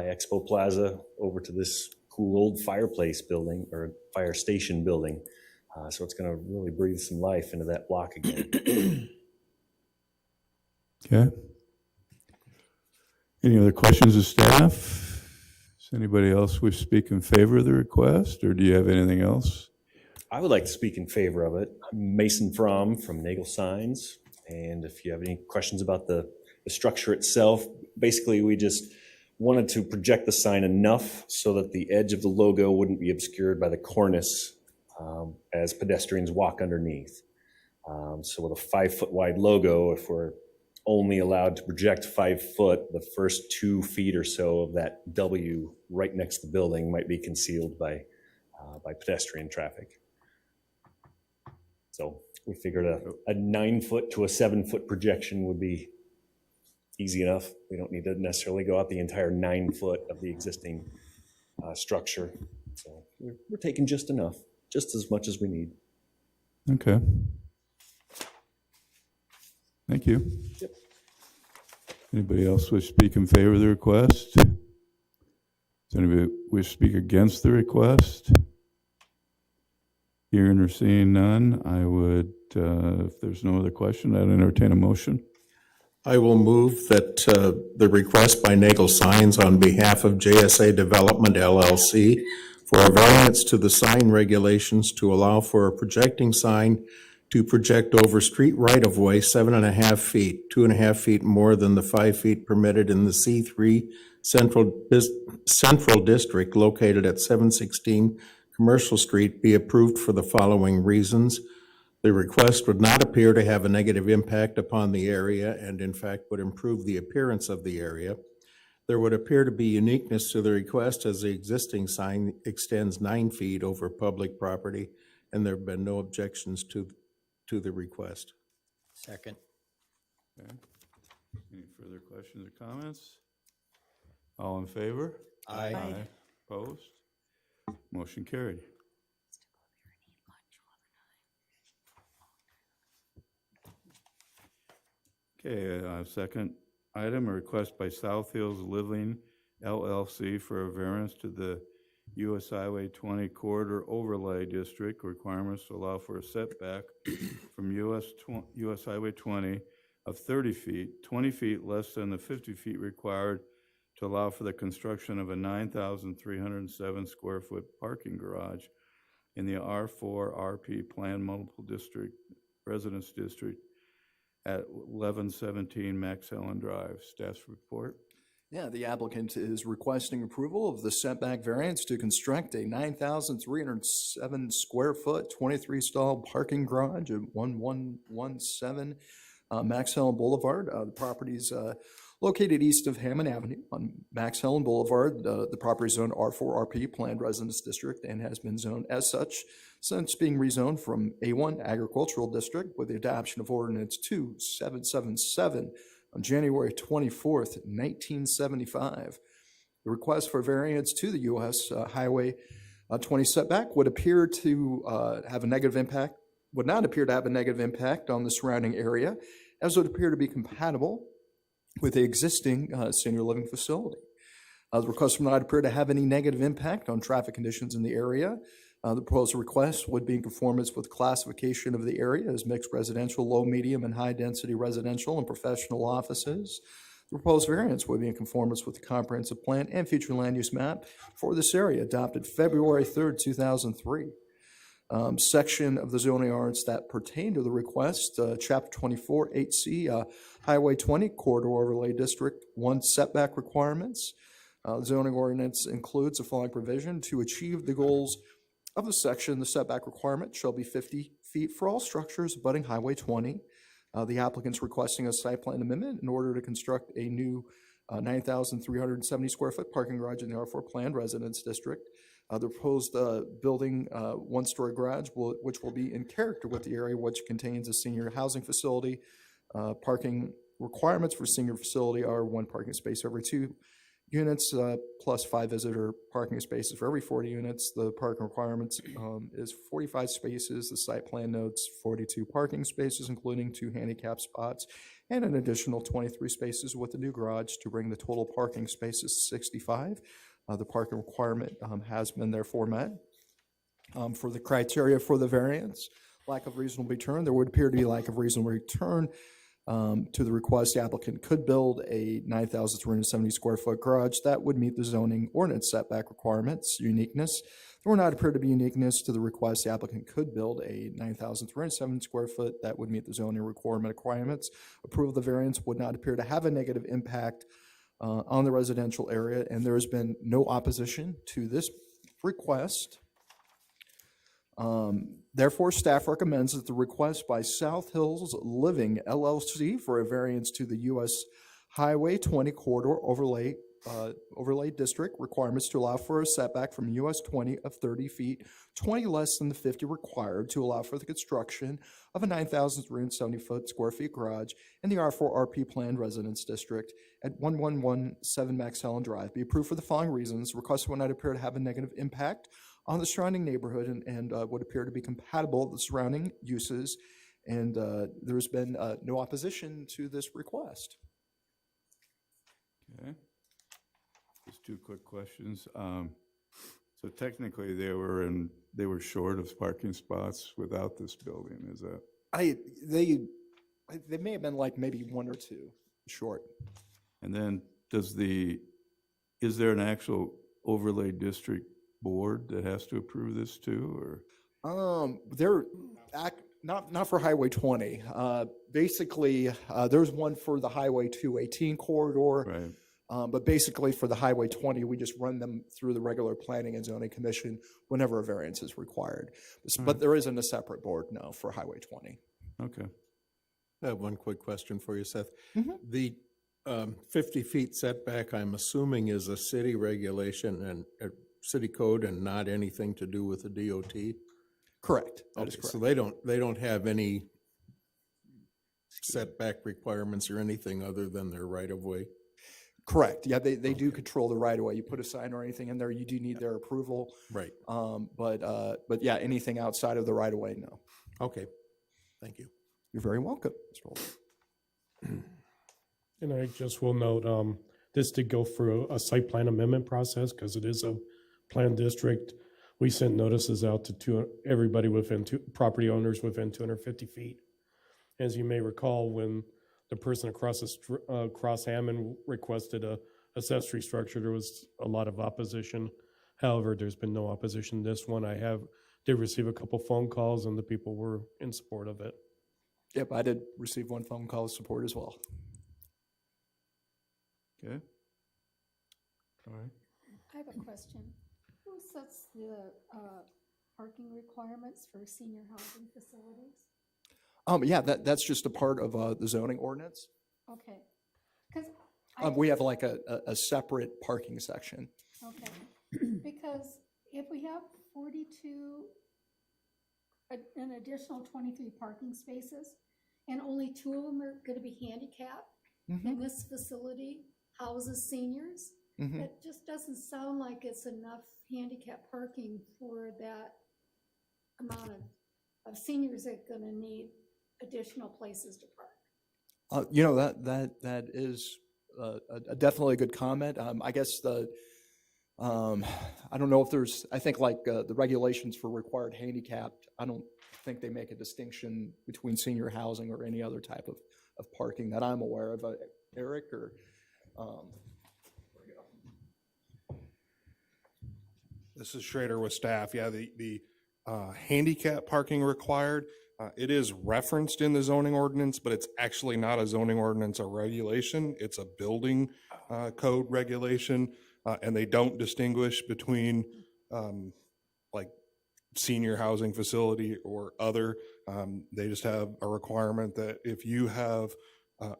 Expo Plaza over to this cool old fireplace building or fire station building. So it's going to really breathe some life into that block again. Okay. Any other questions of staff? Does anybody else wish to speak in favor of the request, or do you have anything else? I would like to speak in favor of it. I'm Mason from Nagel Signs, and if you have any questions about the structure itself, basically we just wanted to project the sign enough so that the edge of the logo wouldn't be obscured by the cornice as pedestrians walk underneath. So with a 5-foot wide logo, if we're only allowed to project 5 foot, the first 2 feet or so of that W right next to the building might be concealed by pedestrian traffic. So we figured a 9-foot to a 7-foot projection would be easy enough. We don't need to necessarily go out the entire 9 foot of the existing structure. So we're taking just enough, just as much as we need. Okay. Thank you. Yep. Anybody else wish to speak in favor of the request? Does anybody wish to speak against the request? Hearing or seeing none, I would, if there's no other question, I'd entertain a motion. I will move that the request by Nagel Signs on behalf of JSA Development LLC for a variance to the sign regulations to allow for a projecting sign to project over street right-of-way 7.5 feet, 2.5 feet more than the 5 feet permitted in the C3 Central District located at 716 Commercial Street be approved for the following reasons. The request would not appear to have a negative impact upon the area and in fact would improve the appearance of the area. There would appear to be uniqueness to the request as the existing sign extends 9 feet over public property and there have been no objections to the request. Second. Okay. Any further questions or comments? All in favor? Aye. Opposed? Motion carried. Okay, second item, a request by South Hills Living LLC for a variance to the U.S. Highway 20 Corridor Overlay District requirements to allow for a setback from U.S. Highway 20 of 30 feet, 20 feet less than the 50 feet required to allow for the construction of a 9,307 square foot parking garage in the R4 RP Planned Multiple District Residence District at 1117 Max Helen Drive. Staff's report. Yeah, the applicant is requesting approval of the setback variance to construct a 9,307 square foot, 23 stall parking garage at 1117 Max Helen Boulevard. The property is located east of Hammond Avenue on Max Helen Boulevard. The property is zoned R4 RP Planned Residence District and has been zoned as such since being rezoned from A1 Agricultural District with the adoption of Ordinance 2777 on January 24th, 1975. The request for variance to the U.S. Highway 20 setback would appear to have a negative impact, would not appear to have a negative impact on the surrounding area, as would appear to be compatible with the existing senior living facility. The request would not appear to have any negative impact on traffic conditions in the area. The proposed request would be in conformance with classification of the area as mixed residential, low, medium, and high-density residential and professional offices. The proposed variance would be in conformance with the comprehensive plan and future land use map for this area adopted February 3rd, 2003. Section of the zoning ordinance that pertain to the request, Chapter 24, 8C, Highway 20 Corridor Overlay District 1 setback requirements. Zoning ordinance includes the following provision: to achieve the goals of the section, the setback requirement shall be 50 feet for all structures abutting Highway 20. The applicant's requesting a site plan amendment in order to construct a new 9,370 square foot parking garage in the R4 Planned Residence District. The proposed building, one-story garage, which will be in character with the area, which contains a senior housing facility. Parking requirements for senior facility are 1 parking space every 2 units plus 5 visitor parking spaces for every 40 units. The parking requirements is 45 spaces. The site plan notes 42 parking spaces, including 2 handicap spots, and an additional 23 spaces with the new garage to bring the total parking spaces to 65. The parking requirement has been therefore met. For the criteria for the variance, lack of reasonable return, there would appear to be lack of reasonable return to the request. The applicant could build a 9,370 square foot garage that would meet the zoning ordinance setback requirements. Uniqueness, there would not appear to be uniqueness to the request. The applicant could build a 9,307 square foot that would meet the zoning requirements. Approval of the variance would not appear to have a negative impact on the residential area, and there has been no opposition to this request. Therefore, staff recommends that the request by South Hills Living LLC for a variance to the U.S. Highway 20 corridor overlay district requirements to allow for a setback from US 20 of 30 feet, 20 less than the 50 required to allow for the construction of a 9,370 square feet garage in the R4 RP planned residence district at 1117 Max Helen Drive be approved for the following reasons. The request would not appear to have a negative impact on the surrounding neighborhood and would appear to be compatible with the surrounding uses, and there's been no opposition to this request. Okay. Just 2 quick questions. So technically, they were short of parking spots without this building. Is that? They may have been like maybe 1 or 2 short. And then is there an actual overlay district board that has to approve this too, or? They're not for Highway 20. Basically, there's one for the Highway 218 corridor. Right. But basically for the Highway 20, we just run them through the regular Planning and Zoning Commission whenever a variance is required. But there isn't a separate board, no, for Highway 20. Okay. I have one quick question for you, Seth. The 50 feet setback, I'm assuming, is a city regulation and a city code and not anything to do with the DOT? Correct. That is Okay, correct. so they don't have any setback requirements or anything other than their right-of-way? Correct. Yeah, they do control the right of way. You put a sign or anything in there, you do need their approval. Right. But yeah, anything outside of the right of way, no. Okay. Thank you. You're very welcome, Mr. Holder. And I just will note, this did go through a site plan amendment process because it is a planned district. We sent notices out to everybody property owners within 250 feet. As you may recall, when the person across Hammond requested a accessory structure, there was a lot of opposition. However, there's been no opposition. This one did receive a couple phone calls and the people were in support of it. Yep, I did receive 1 phone call of support as well. Okay. All right. I have a question. Who sets the parking requirements for senior housing facilities? Yeah, that's just a part of the zoning ordinance. Okay, because We have like a separate parking section. okay, because if we have 42, an additional 23 parking spaces, and only 2 of them are going to be handicapped, and this facility houses seniors, it just doesn't sound like it's enough handicap parking for that amount of seniors that are going to need additional places to park. You know, that is definitely a good comment. I guess I don't know if there's, I think like the regulations for required handicapped, I don't think they make a distinction between senior housing or any other type of parking that I'm aware of. Eric or, This is Schrader with staff. Yeah, the handicap parking required, it is referenced in the zoning ordinance, but it's actually not a zoning ordinance or regulation. It's a building code regulation, and they don't distinguish between like senior housing facility or other. They just have a requirement that if you have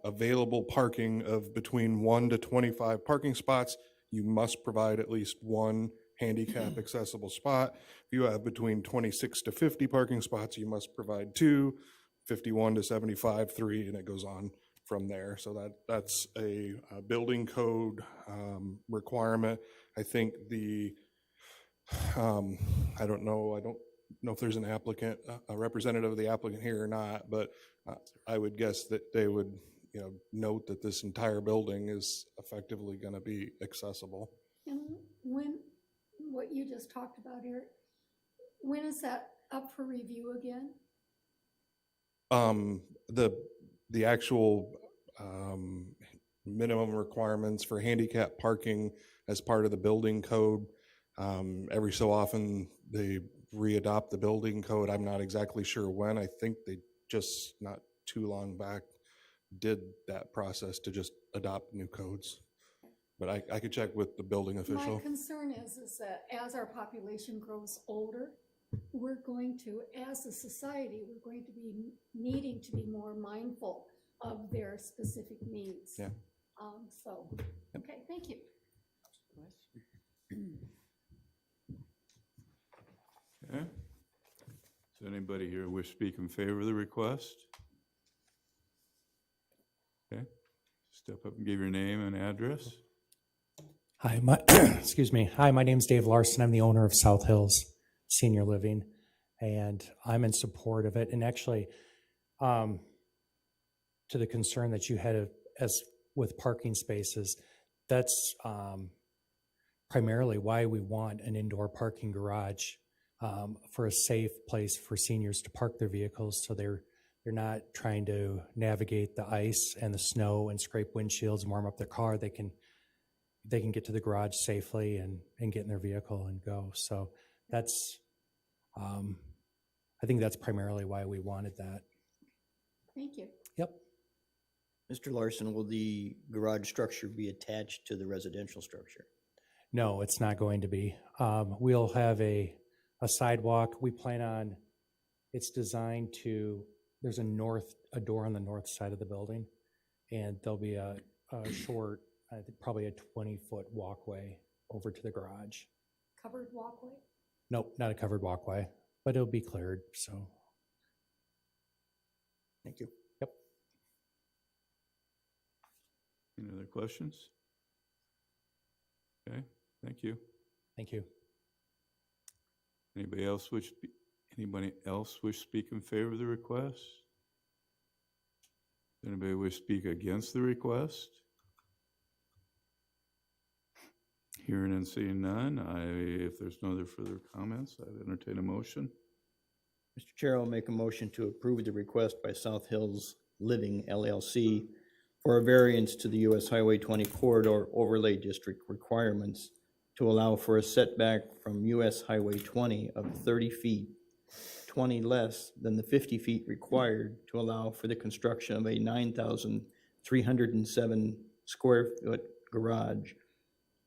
available parking of between 1 to 25 parking spots, you must provide at least 1 handicap accessible spot. If you have between 26 to 50 parking spots, you must provide 2, 51 to 75, 3, and it goes on from there. So that's a building code requirement. I think I don't know if there's an applicant, a representative of the applicant here or not, but I would guess that they would, note that this entire building is effectively going to be accessible. And what you just talked about, Eric, when is that up for review again? The actual minimum requirements for handicap parking as part of the building code, every so often they re-adopt the building code. I'm not exactly sure when. I think they just not too long back did that process to just adopt new codes. But I could check with the building official. My concern is that as our population grows older, we're going to, as a society, we're going to be needing to be more mindful of their specific needs. Yeah. Okay, thank you. Okay. Does anybody here wish to speak in favor of the request? Okay. Step up and give your name and address. Hi, excuse me. Hi, my name's Dave Larson. I'm the owner of South Hills Senior Living, and I'm in support of it. And actually, to the concern that you had as with parking spaces, that's primarily why we want an indoor parking garage for a safe place for seniors to park their vehicles, so they're not trying to navigate the ice and the snow and scrape windshields and warm up their car. They can get to the garage safely and get in their vehicle and go. So that's, I think that's primarily why we wanted that. Thank you. Yep. Mr. Larson, will the garage structure be attached to the residential structure? No, it's not going to be. We'll have a sidewalk. We plan on, it's designed to, there's a door on the north side of the building, and there'll be a short, I think probably a 20-foot walkway over to the garage. Covered walkway? Nope, not a covered walkway, but it'll be cleared, so. Thank you. Yep. Any other questions? Okay, thank you. Thank you. Anybody else wish to speak in favor of the request? Anybody wish to speak against the request? Hearing and seeing none, if there's no other further comments, I'd entertain a motion. Mr. Chair, I'll make a motion to approve the request by South Hills Living LLC for a variance to the US Highway 20 corridor overlay district requirements to allow for a setback from US Highway 20 of 30 feet, 20 less than the 50 feet required to allow for the construction of a 9,307 square foot garage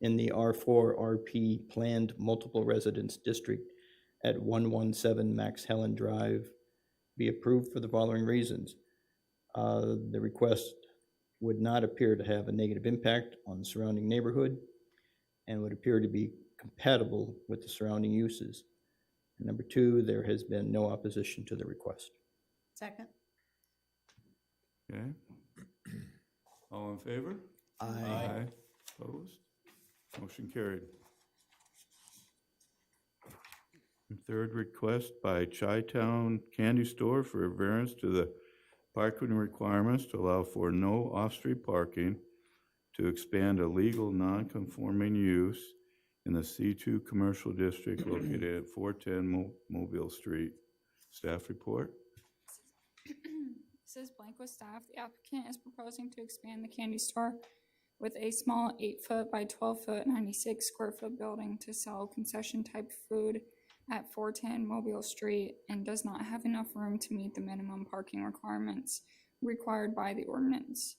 in the R4RP Planned Multiple Residence District at 117 Max Helen Drive, be approved for the following reasons. The request would not appear to have a negative impact on the surrounding neighborhood and would appear to be compatible with the surrounding uses. And number two, there has been no opposition to the request. Second. Okay. All in favor? Aye. Opposed? Motion carried. And third request by Chi-Town Candy Store for a variance to the parking requirements to allow for no off-street parking to expand a legal non-conforming use in the C2 Commercial District located at 410 Mobile Street. Staff report. This is blank with staff. The applicant is proposing to expand the candy store with a small 8-foot by 12-foot, 96 square foot building to sell concession type food at 410 Mobile Street and does not have enough room to meet the minimum parking requirements required by the ordinance.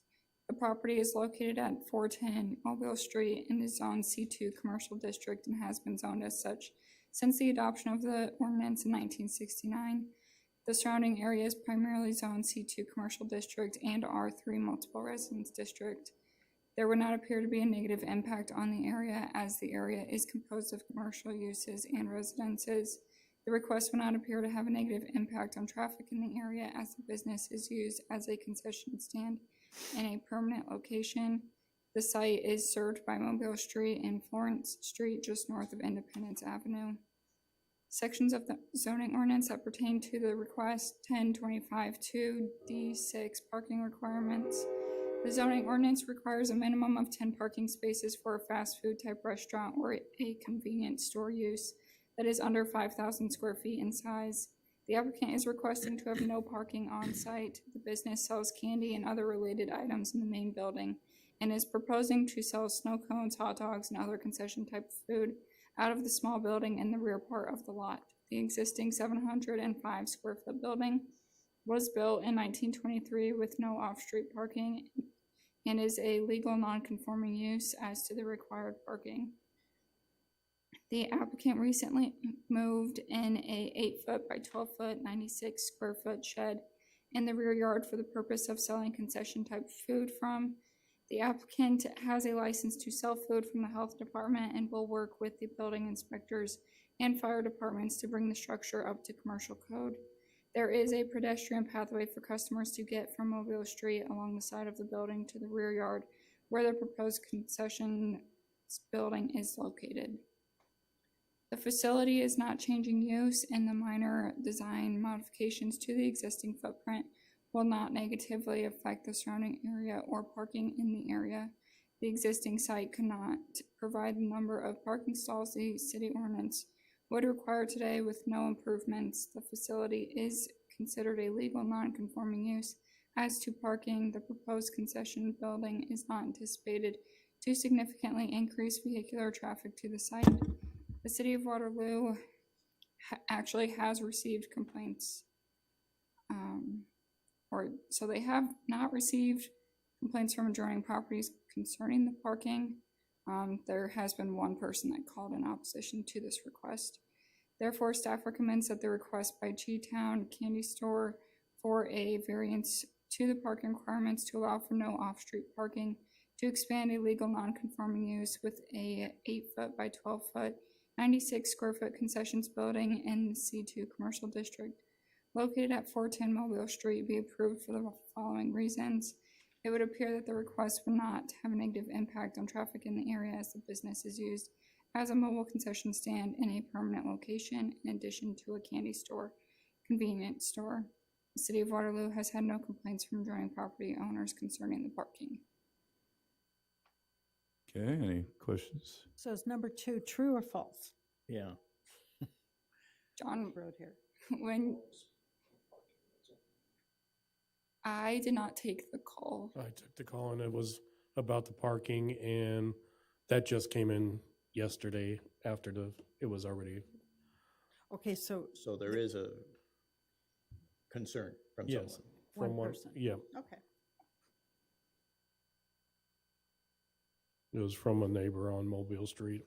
The property is located at 410 Mobile Street and is zoned C2 Commercial District and has been zoned as such since the adoption of the ordinance in 1969. The surrounding area is primarily zoned C2 Commercial District and R3 Multiple Residence District. There would not appear to be a negative impact on the area as the area is composed of commercial uses and residences. The request would not appear to have a negative impact on traffic in the area as the business is used as a concession stand in a permanent location. The site is served by Mobile Street and Florence Street, just north of Independence Avenue. Sections of the zoning ordinance that pertain to the request, 1025-2D6 parking requirements. The zoning ordinance requires a minimum of 10 parking spaces for a fast food type restaurant or a convenience store use that is under 5,000 square feet in size. The applicant is requesting to have no parking on site. The business sells candy and other related items in the main building and is proposing to sell snow cones, hot dogs, and other concession type food out of the small building in the rear part of the lot. The existing 705 square foot building was built in 1923 with no off-street parking and is a legal non-conforming use as to the required parking. The applicant recently moved in a 8-foot by 12-foot, 96 square foot shed in the rear yard for the purpose of selling concession type food from. The applicant has a license to sell food from the health department and will work with the building inspectors and fire departments to bring the structure up to commercial code. There is a pedestrian pathway for customers to get from Mobile Street along the side of the building to the rear yard where the proposed concession building is located. The facility is not changing use, and the minor design modifications to the existing footprint will not negatively affect the surrounding area or parking in the area. The existing site cannot provide the number of parking stalls the city ordinance would require today with no improvements. The facility is considered a legal non-conforming use. As to parking, the proposed concession building is not anticipated to significantly increase vehicular traffic to the site. The city of Waterloo actually has received complaints. So they have not received complaints from adjoining properties concerning the parking. There has been one person that called in opposition to this request. Therefore, staff recommends that the request by G-Town Candy Store for a variance to the parking requirements to allow for no off-street parking, to expand a legal non-conforming use with a 8-foot by 12-foot, 96 square foot concessions building in the C2 commercial district located at 410 Mobile Street be approved for the following reasons. It would appear that the request would not have a negative impact on traffic in the area as the business is used as a mobile concession stand in a permanent location in addition to a candy store, convenience store. The city of Waterloo has had no complaints from adjoining property owners concerning the parking. Okay, any questions? So is number 2 true or false? Yeah. John, Wrote here. when I did not take the call. I took the call and it was about the parking, and that just came in yesterday after it was already, Okay, so, So there is a concern from yes. someone. One From what, person. yeah, okay. it was from a neighbor on Mobile Street.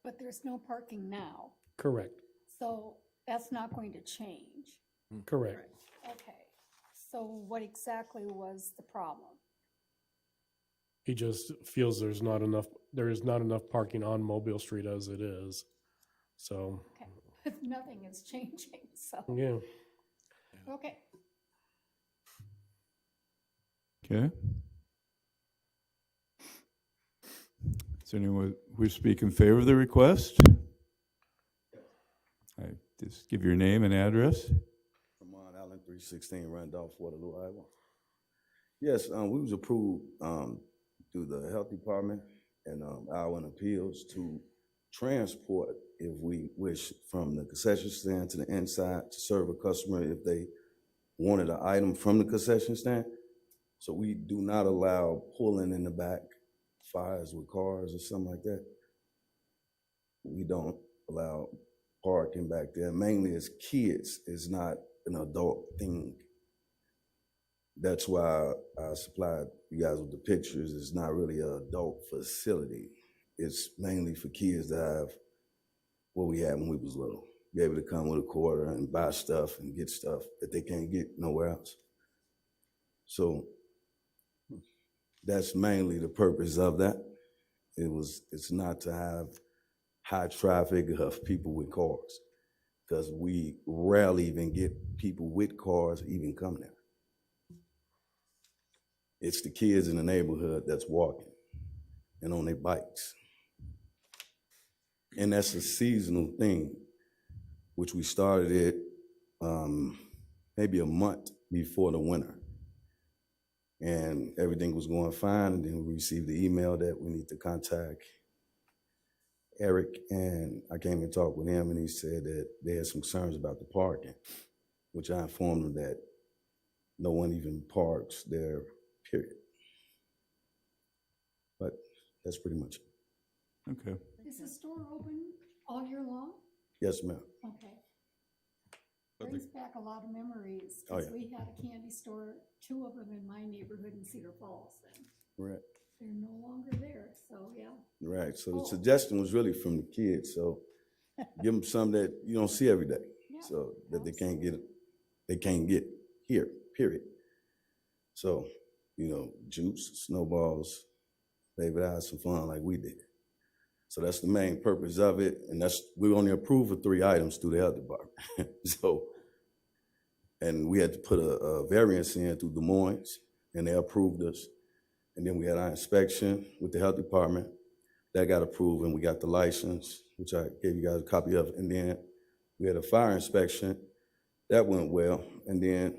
But there's no parking now, Correct, so that's not going to change. correct. Okay, so what exactly was the problem? He just feels there is not enough parking on Mobile Street as it is. So, Okay, nothing is changing, so, yeah. okay. Okay. Is there anyone who speak in favor of the request? All right, just give your name and address. Vermont Allen, 316 Randolph, Waterloo, Iowa. Yes, we was approved through the health department and Iowa Appeals to transport, if we wish, from the concession stand to the inside to serve a customer if they wanted an item from the concession stand. So we do not allow pulling in the back, fires with cars or something like that. We don't allow parking back there. Mainly as kids, it's not an adult thing. That's why I supplied you guys with the pictures. It's not really an adult facility. It's mainly for kids to have what we had when we was little. Be able to come with a quarter and buy stuff and get stuff that they can't get nowhere else. So that's mainly the purpose of that. It's not to have high traffic of people with cars, because we rarely even get people with cars even come there. It's the kids in the neighborhood that's walking and on their bikes. And that's a seasonal thing, which we started it maybe a month before the winter. And everything was going fine, and then we received the email that we need to contact Eric, and I came and talked with him, and he said that they had some concerns about the parking, which I informed him that no one even parks there, period. But that's pretty much it. Okay. Is the store open all year long? Yes, ma'am. Okay. Brings back a lot of memories, Oh, because yeah. we had a candy store, 2 of them in my neighborhood in Cedar Falls, and Right. they're no longer there, so yeah. Right. So the Cool. suggestion was really from the kids. So give them some that you don't see every day, Yeah, so that they can't get here, period. So, juice, snowballs, maybe have some fun like we did. So that's the main purpose of it, and we only approved for 3 items through the health department. So, and we had to put a variance in through Des Moines, and they approved us. And then we had our inspection with the health department. That got approved, and we got the license, which I gave you guys a copy of. And then we had a fire inspection. That went well. And then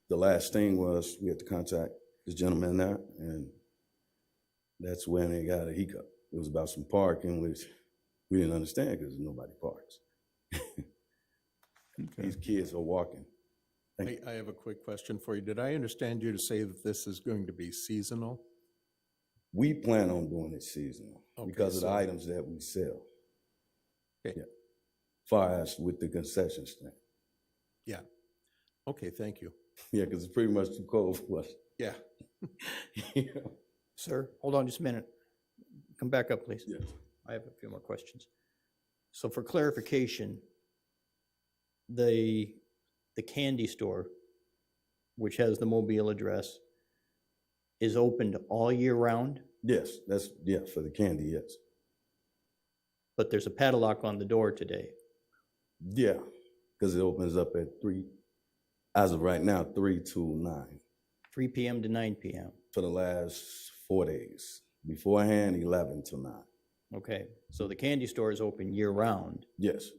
the last thing was we had to contact this gentleman there, and that's when they got a hiccup. It was about some parking, which we didn't understand because nobody parks. Okay. These kids are walking. I have a quick question for you. Did I understand you to say that this is going to be seasonal? We plan on doing it seasonal Okay, because of the so- items that we sell. Okay. Yeah. Far as with the concession stand. Yeah. Okay, thank you. Yeah, because it's pretty much too cold for us. Yeah. Yeah. Sir, hold on just a minute. Come back up, please. Yes. I have a few more questions. So for clarification, the candy store, which has the Mobile address, is opened all year round, Yes, for the candy, yes. but there's a padlock on the door today. Yeah, because it opens up at 3, as of right now, 3 to 9 3 p.m. to 9 p.m. for the last 4 days. Beforehand, 11 to 9. Okay, so the candy store is open year round Yes.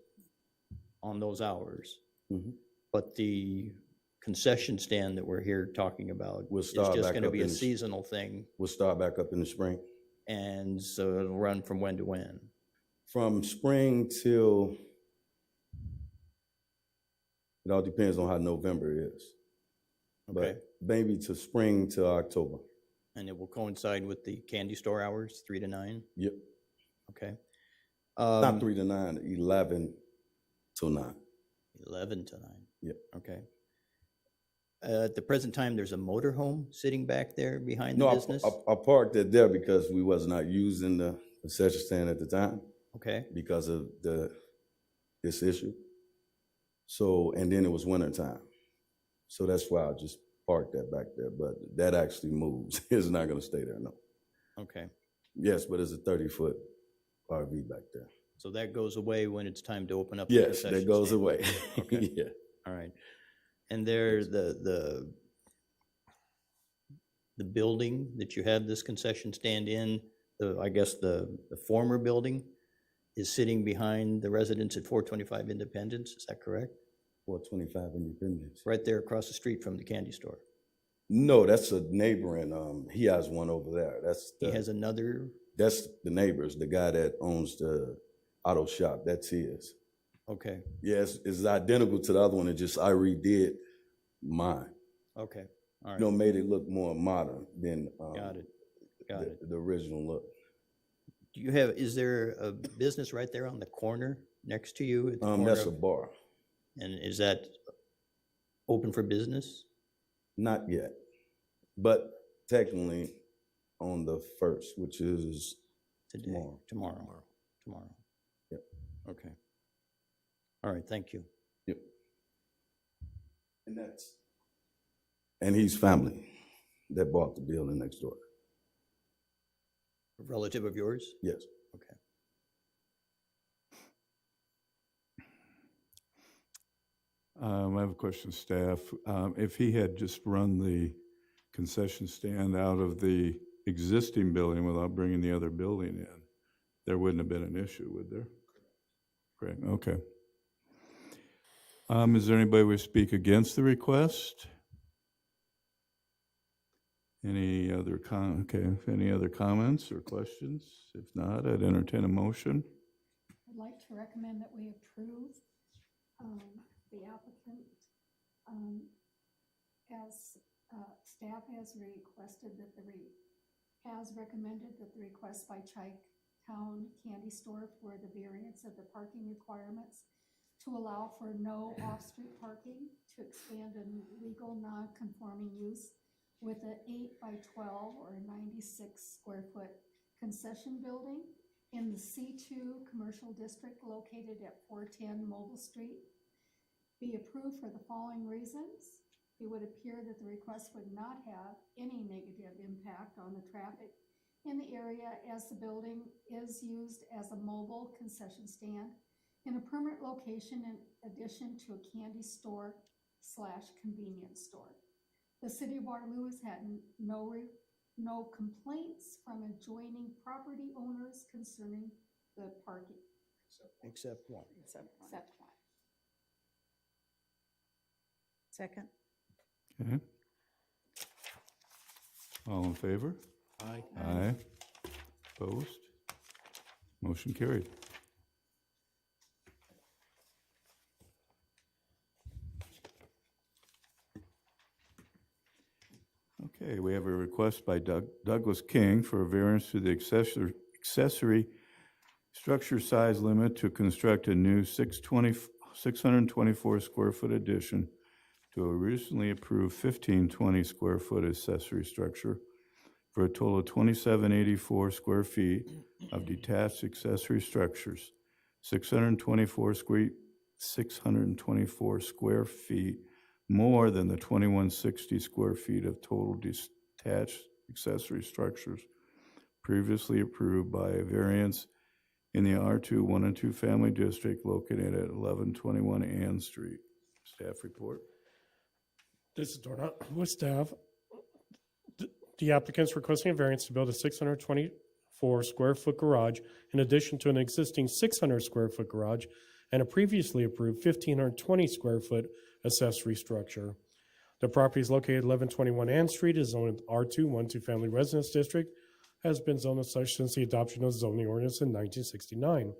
on those hours, Mhm. but the concession stand that we're here talking about We'll is start just back going to up be a in the- seasonal thing, We'll start back up in the spring. and so it'll run from when to when? From spring till, it all depends on how November is. Okay, But maybe to spring to October. and it will coincide with the candy store hours, 3 to 9? Yep. Okay. Not 3 to 9, 11 to 9. 11 to 9. Yep. Okay. At the present time, there's a motor home sitting back there behind the No, business? I parked it there because we was not using the concession stand at the time Okay, because of this issue. So, and then it was winter time. So that's why I just parked that back there, but that actually moves. It's not gonna stay there, no. okay. Yes, but it's a 30-foot RV back there. So that goes away when it's time to open up the Yes, concession that goes stand. away. Okay. Yeah. All right. And there, the building that you have this concession stand in, I guess the former building is sitting behind the residence at 425 Independence, is that correct? 425 Independence. Right there across the street from the candy store. No, that's a neighboring, he has one over there. He has another, That's the neighbors, the guy that owns the auto shop, that's his. okay, Yes, it's identical to the other one, I redid mine. okay, all You know, right, made it look more modern than got it, got it. the original look. Do you have, is there a business right there on the corner next to you at the corner That's a of- bar. And is that open for business? Not yet, but technically on the 1st, which is Today? tomorrow. Tomorrow. Yep. Okay. All right, thank you. Yep. And he's family that bought the building next door. A relative of yours? Yes. Okay. I have a question, staff. If he had just run the concession stand out of the existing building without bringing the other building in, there wouldn't have been an issue, would there? Correct, okay. Is there anybody who would speak against the request? Any other any other comments or questions? If not, I'd entertain a motion. I'd like to recommend that we approve the applicant as staff has requested that has recommended that the request by Chi-Town Candy Store for the variance of the parking requirements to allow for no off-street parking, to expand a legal non-conforming use with an 8 by 12 or 96 square foot concession building in the C2 Commercial District located at 410 Mobile Street, be approved for the following reasons. It would appear that the request would not have any negative impact on the traffic in the area, as the building is used as a mobile concession stand in a permanent location in addition to a candy store / convenience store. The city of Waterloo has had no complaints from adjoining property owners concerning the parking. Except one. Except one. Second. Okay. All in favor? Aye. Aye. Opposed? Motion carried. Okay, we have a request by Douglas King for a variance to the accessory structure size limit to construct a new 624 square foot addition to a recently approved 1520 square foot accessory structure for a total of 2784 square feet of detached accessory structures, 624 square feet more than the 2160 square feet of total detached accessory structures previously approved by a variance in the R2 1 and 2 Family District located at 1121 Ann Street. Staff report. This is Dorna with staff. The applicant's requesting a variance to build a 624 square foot garage in addition to an existing 600 square foot garage and a previously approved 1,520 square foot accessory structure. The property is located at 1121 Ann Street, is zoned R2 1 2 Family Residence District, has been zoned as such since the adoption of the zoning ordinance in 1969.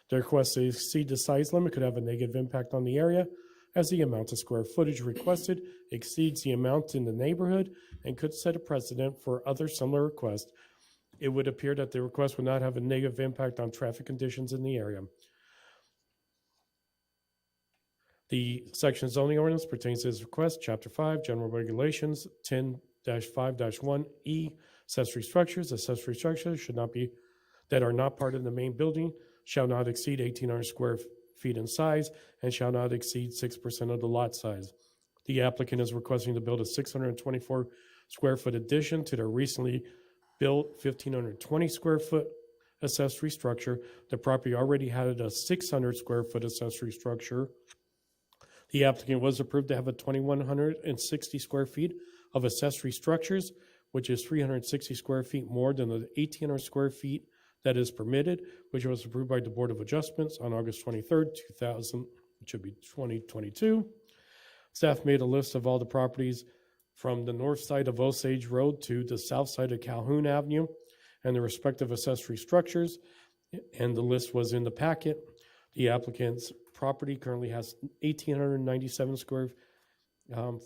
The request to exceed the size limit could have a negative impact on the area, as the amount of square footage requested exceeds the amount in the neighborhood and could set a precedent for other similar requests. It would appear that the request would not have a negative impact on traffic conditions in the area. The section zoning ordinance pertains to this request, Chapter 5, General Regulations, 10-5-1E, accessory structures. Accessory structures should not be, that are not part of the main building, shall not exceed 1,800 square feet in size and shall not exceed 6% of the lot size. The applicant is requesting to build a 624 square foot addition to their recently built 1,520 square foot accessory structure. The property already had a 600 square foot accessory structure. The applicant was approved to have a 2,160 square feet of accessory structures, which is 360 square feet more than the 1,800 square feet that is permitted, which was approved by the Board of Adjustments on August 23rd, 2022. Staff made a list of all the properties from the north side of Osage Road to the south side of Calhoun Avenue and the respective accessory structures, and the list was in the packet. The applicant's property currently has 1,897 square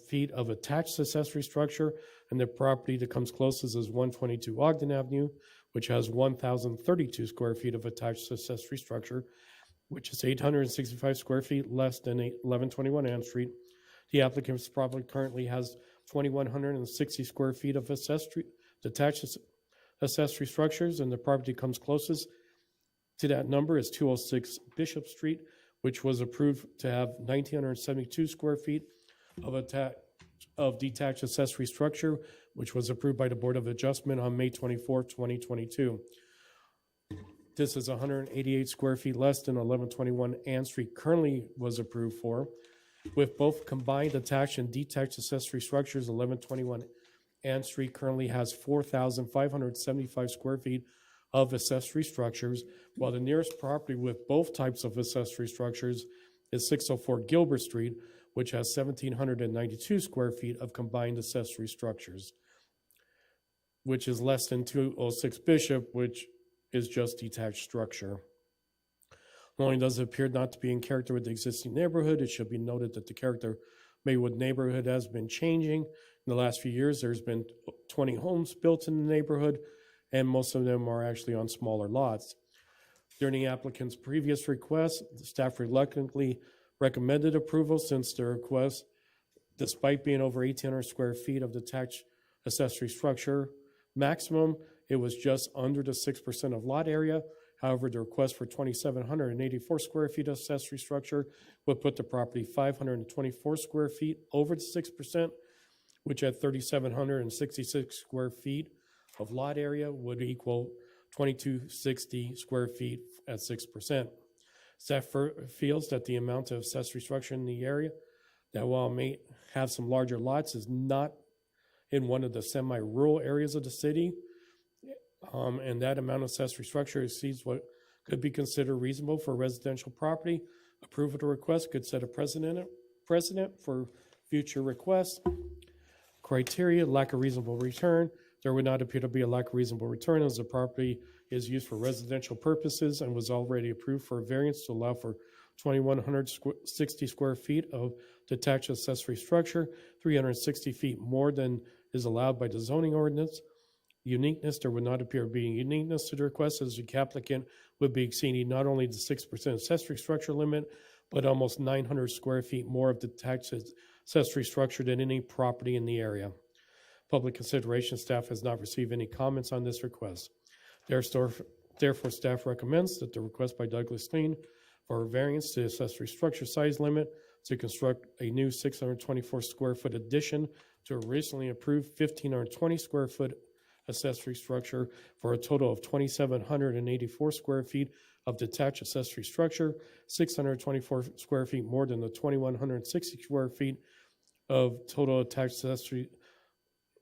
feet of attached accessory structure, and the property that comes closest is 122 Ogden Avenue, which has 1,032 square feet of attached accessory structure, which is 865 square feet less than 1121 Ann Street. The applicant's property currently has 2,160 square feet of detached accessory structures, and the property comes closest to that number is 206 Bishop Street, which was approved to have 1,972 square feet of detached accessory structure, which was approved by the Board of Adjustment on May 24, 2022. This is 188 square feet less than 1121 Ann Street currently was approved for. With both combined attached and detached accessory structures, 1121 Ann Street currently has 4,575 square feet of accessory structures, while the nearest property with both types of accessory structures is 604 Gilbert Street, which has 1,792 square feet of combined accessory structures, which is less than 206 Bishop, which is just detached structure. Not only does it appear not to be in character with the existing neighborhood, it should be noted that the character Maywood neighborhood has been changing. In the last few years, there's been 20 homes built in the neighborhood, and most of them are actually on smaller lots. During the applicant's previous request, the staff reluctantly recommended approval since the request, despite being over 1,800 square feet of detached accessory structure maximum, it was just under the 6% of lot area. However, the request for 2,784 square feet of accessory structure would put the property 524 square feet over the 6%, which at 3,766 square feet of lot area would equal 2,260 square feet at 6%. Staff feels that the amount of accessory structure in the area, that while it may have some larger lots, is not in one of the semi-rural areas of the city, and that amount of accessory structure exceeds what could be considered reasonable for residential property. Approval of the request could set a precedent for future requests. Criteria: lack of reasonable return. There would not appear to be a lack of reasonable return as the property is used for residential purposes and was already approved for a variance to allow for 2,160 square feet of detached accessory structure, 360 feet more than is allowed by the zoning ordinance. Uniqueness: there would not appear to be uniqueness to the request as the applicant would be exceeding not only the 6% accessory structure limit, but almost 900 square feet more of detached accessory structure than any property in the area. Public consideration: staff has not received any comments on this request. Therefore, staff recommends that the request by Douglas Lean for a variance to accessory structure size limit to construct a new 624 square foot addition to a recently approved 1,520 square foot accessory structure for a total of 2,784 square feet of detached accessory structure, 624 square feet more than the 2,160 square feet of total attached accessory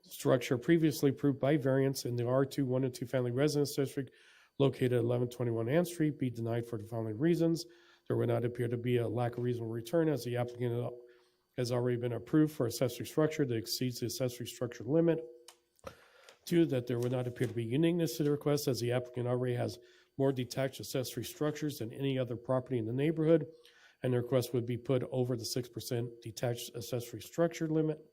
structure previously approved by variance in the R2 1 and 2 family residence district located at 1121 Ann Street be denied for the following reasons. There would not appear to be a lack of reasonable return as the applicant has already been approved for accessory structure that exceeds the accessory structure limit. 2, that there would not appear to be uniqueness to the request as the applicant already has more detached accessory structures than any other property in the neighborhood, and the request would be put over the 6% detached accessory structure limit,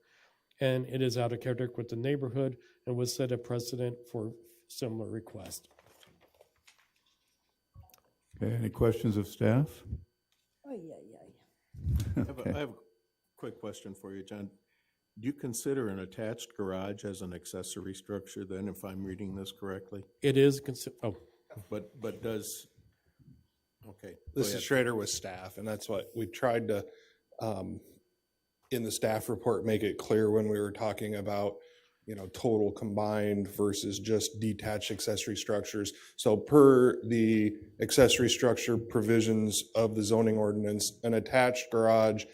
and it is out of character with the neighborhood and would set a precedent for similar requests. Okay, any questions of staff? Oh, yeah. I have a quick question for you, John. Do you consider an attached garage as an accessory structure then, if I'm reading this correctly? It is, But does, okay. This is Schrader with staff, and that's what we tried to, in the staff report, make it clear when we were talking about, total combined versus just detached accessory structures. So per the accessory structure provisions of the zoning ordinance, an attached garage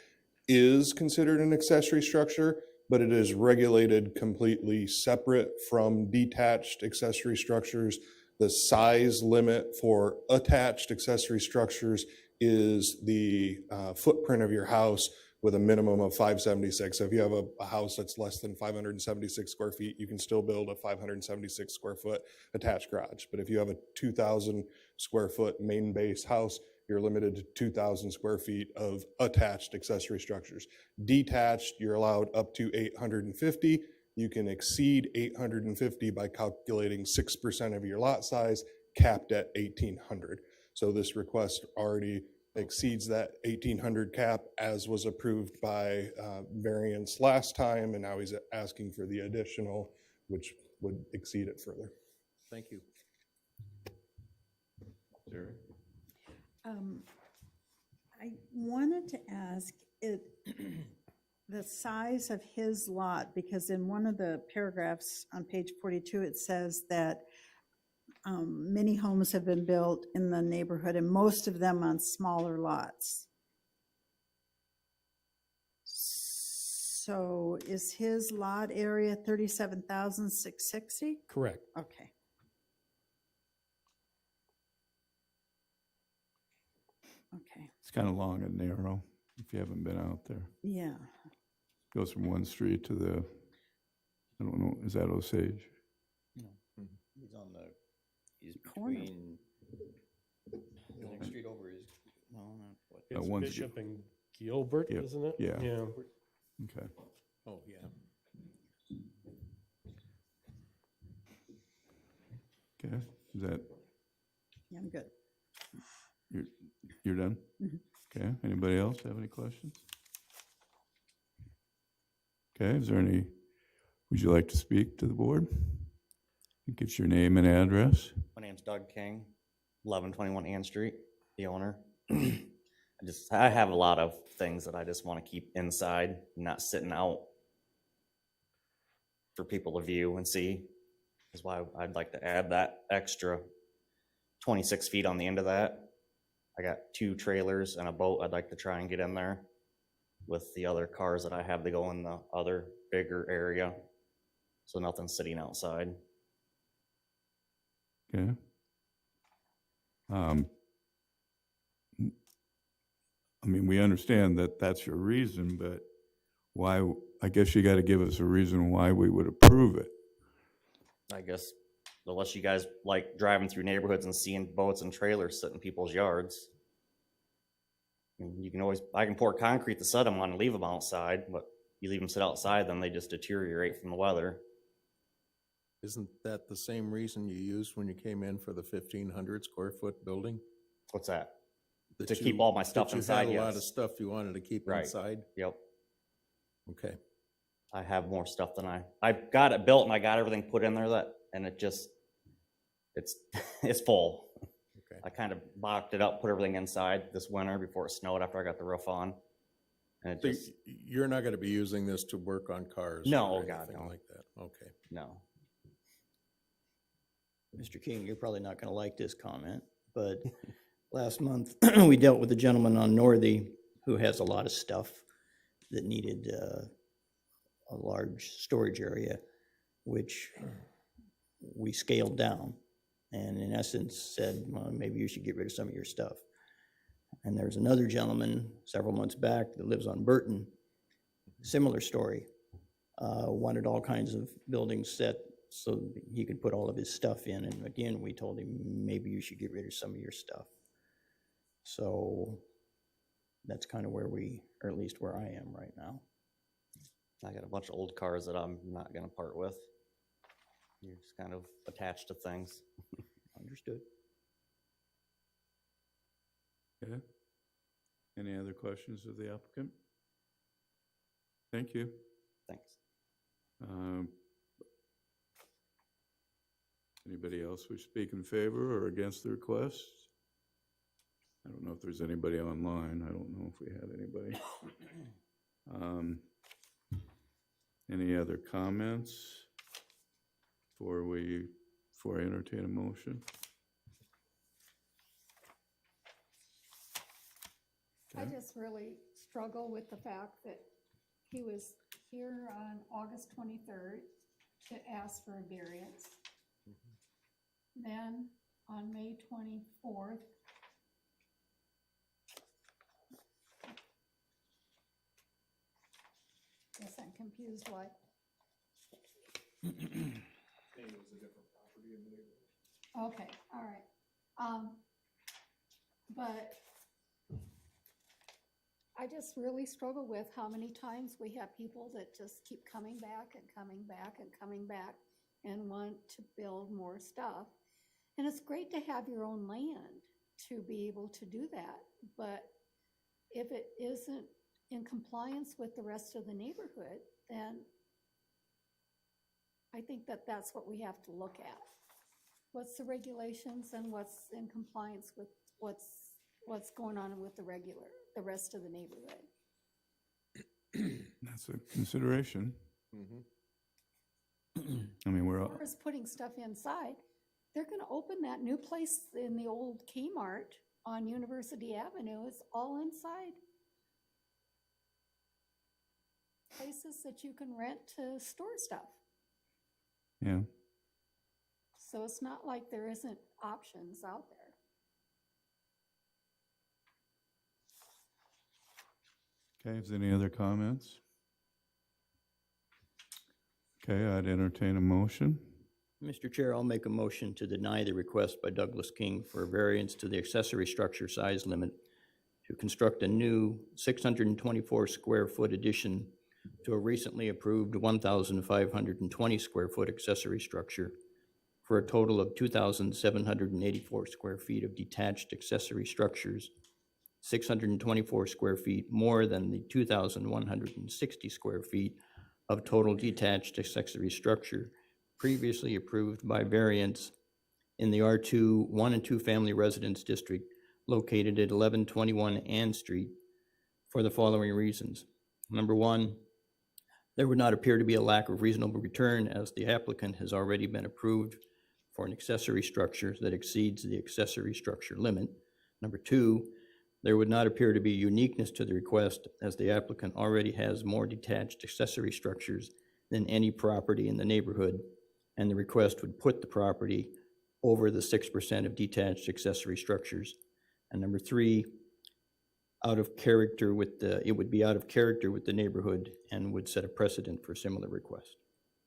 is considered an accessory structure, but it is regulated completely separate from detached accessory structures. The size limit for attached accessory structures is the footprint of your house with a minimum of 576. So if you have a house that's less than 576 square feet, you can still build a 576 square foot attached garage. But if you have a 2,000 square foot main base house, you're limited to 2,000 square feet of attached accessory structures. Detached, you're allowed up to 850. You can exceed 850 by calculating 6% of your lot size, capped at 1,800. So this request already exceeds that 1,800 cap as was approved by variance last time, and now he's asking for the additional, which would exceed it further. Thank you. Jerry? I wanted to ask the size of his lot, because in one of the paragraphs on page 42, it says that many homes have been built in the neighborhood and most of them on smaller lots. So is his lot area 37,660? Correct. Okay. Okay, It's kind of long and narrow, if you haven't been out there. yeah. Goes from one street to the, I don't know, is that Osage? No, he's on the, he's Corner. between, the next street over is, well, not what. It's one's Bishop and Gilbert, Yep, isn't it? yeah. Yeah. Okay. Oh, yeah. Okay, is that, Yeah, I'm good. you're done? Mhm. Okay, anybody else have any questions? Okay, is there any, would you like to speak to the board? Give us your name and address. My name's Doug King, 1121 Ann Street, the owner. I have a lot of things that I just want to keep inside, not sitting out for people to view and see. That's why I'd like to add that extra 26 feet on the end of that. I got 2 trailers and a boat I'd like to try and get in there with the other cars that I have to go in the other bigger area. So nothing's sitting outside. Okay. I mean, we understand that that's your reason, but why, I guess you got to give us a reason why we would approve it. I guess unless you guys like driving through neighborhoods and seeing boats and trailers sit in people's yards. I mean, you can always, I can pour concrete to set them on and leave them outside, but you leave them sit outside, then they just deteriorate from the weather. Isn't that the same reason you used when you came in for the 1,500 square foot building? What's that? That To keep all my stuff that inside, You had a lot of yes. stuff you wanted to keep Right. inside? Yep. Okay. I have more stuff than I got it built and I got everything put in there and it just, it's full. Okay. I kind of boxed it up, put everything inside this winter before it snowed after I got the roof on. And it So just, you're not going to be using this to work on cars? No, or God, anything no. like that? Okay. no. Mr. King, you're probably not going to like this comment, but last month, we dealt with a gentleman on Northey who has a lot of stuff that needed a large storage area, which we scaled down and in essence said, well, maybe you should get rid of some of your stuff. And there's another gentleman several months back that lives on Burton, similar story, wanted all kinds of buildings set so that he could put all of his stuff in. And again, we told him, maybe you should get rid of some of your stuff. So that's kind of where we, or at least where I am right now. I got a bunch of old cars that I'm not gonna part with. You're just kind of attached to things. Understood. Okay. Any other questions of the applicant? Thank you. Thanks. Anybody else wish to speak in favor or against the request? I don't know if there's anybody online. I don't know if we had anybody. Any other comments before I entertain a motion? I Okay. just really struggle with the fact that he was here on August 23rd to ask for a variance. Then on May 24th, guess I'm confused why. Okay, all right. But I just really struggle with how many times we have people that just keep coming back and coming back and coming back and want to build more stuff. And it's great to have your own land to be able to do that, but if it isn't in compliance with the rest of the neighborhood, then I think that that's what we have to look at. What's the regulations and what's in compliance with what's going on with the rest of the neighborhood. That's a consideration. I mean, we're As all, far as putting stuff inside, they're gonna open that new place in the old Kmart on University Avenue. It's all inside. places that you can rent to store stuff. Yeah, So it's not like there isn't options out there. okay, is there any other comments? Okay, I'd entertain a motion. Mr. Chair, I'll make a motion to deny the request by Douglas King for a variance to the accessory structure size limit to construct a new 624 square foot addition to a recently approved 1,520 square foot accessory structure for a total of 2,784 square feet of detached accessory structures, 624 square feet more than the 2,160 square feet of total detached accessory structure previously approved by variance in the R2 1 and 2 Family Residence District located at 1121 Ann Street for the following reasons. Number one, there would not appear to be a lack of reasonable return as the applicant has already been approved for an accessory structure that exceeds the accessory structure limit. Number two, there would not appear to be uniqueness to the request as the applicant already has more detached accessory structures than any property in the neighborhood, and the request would put the property over the 6% of detached accessory structures. And number three, it would be out of character with the neighborhood and would set a precedent for similar requests.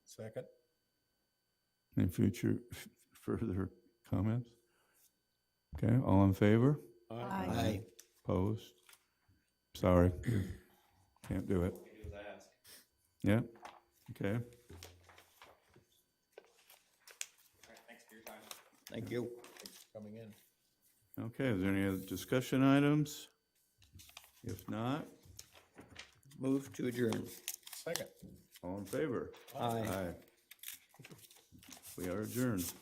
Second. Any further comments? Okay, all in favor? Aye. Opposed? Sorry, can't do it. Yeah, okay. Thank you. Coming in. Okay, is there any other discussion items? If not, Move to adjourn. Second. all in favor? Aye. Aye. We are adjourned.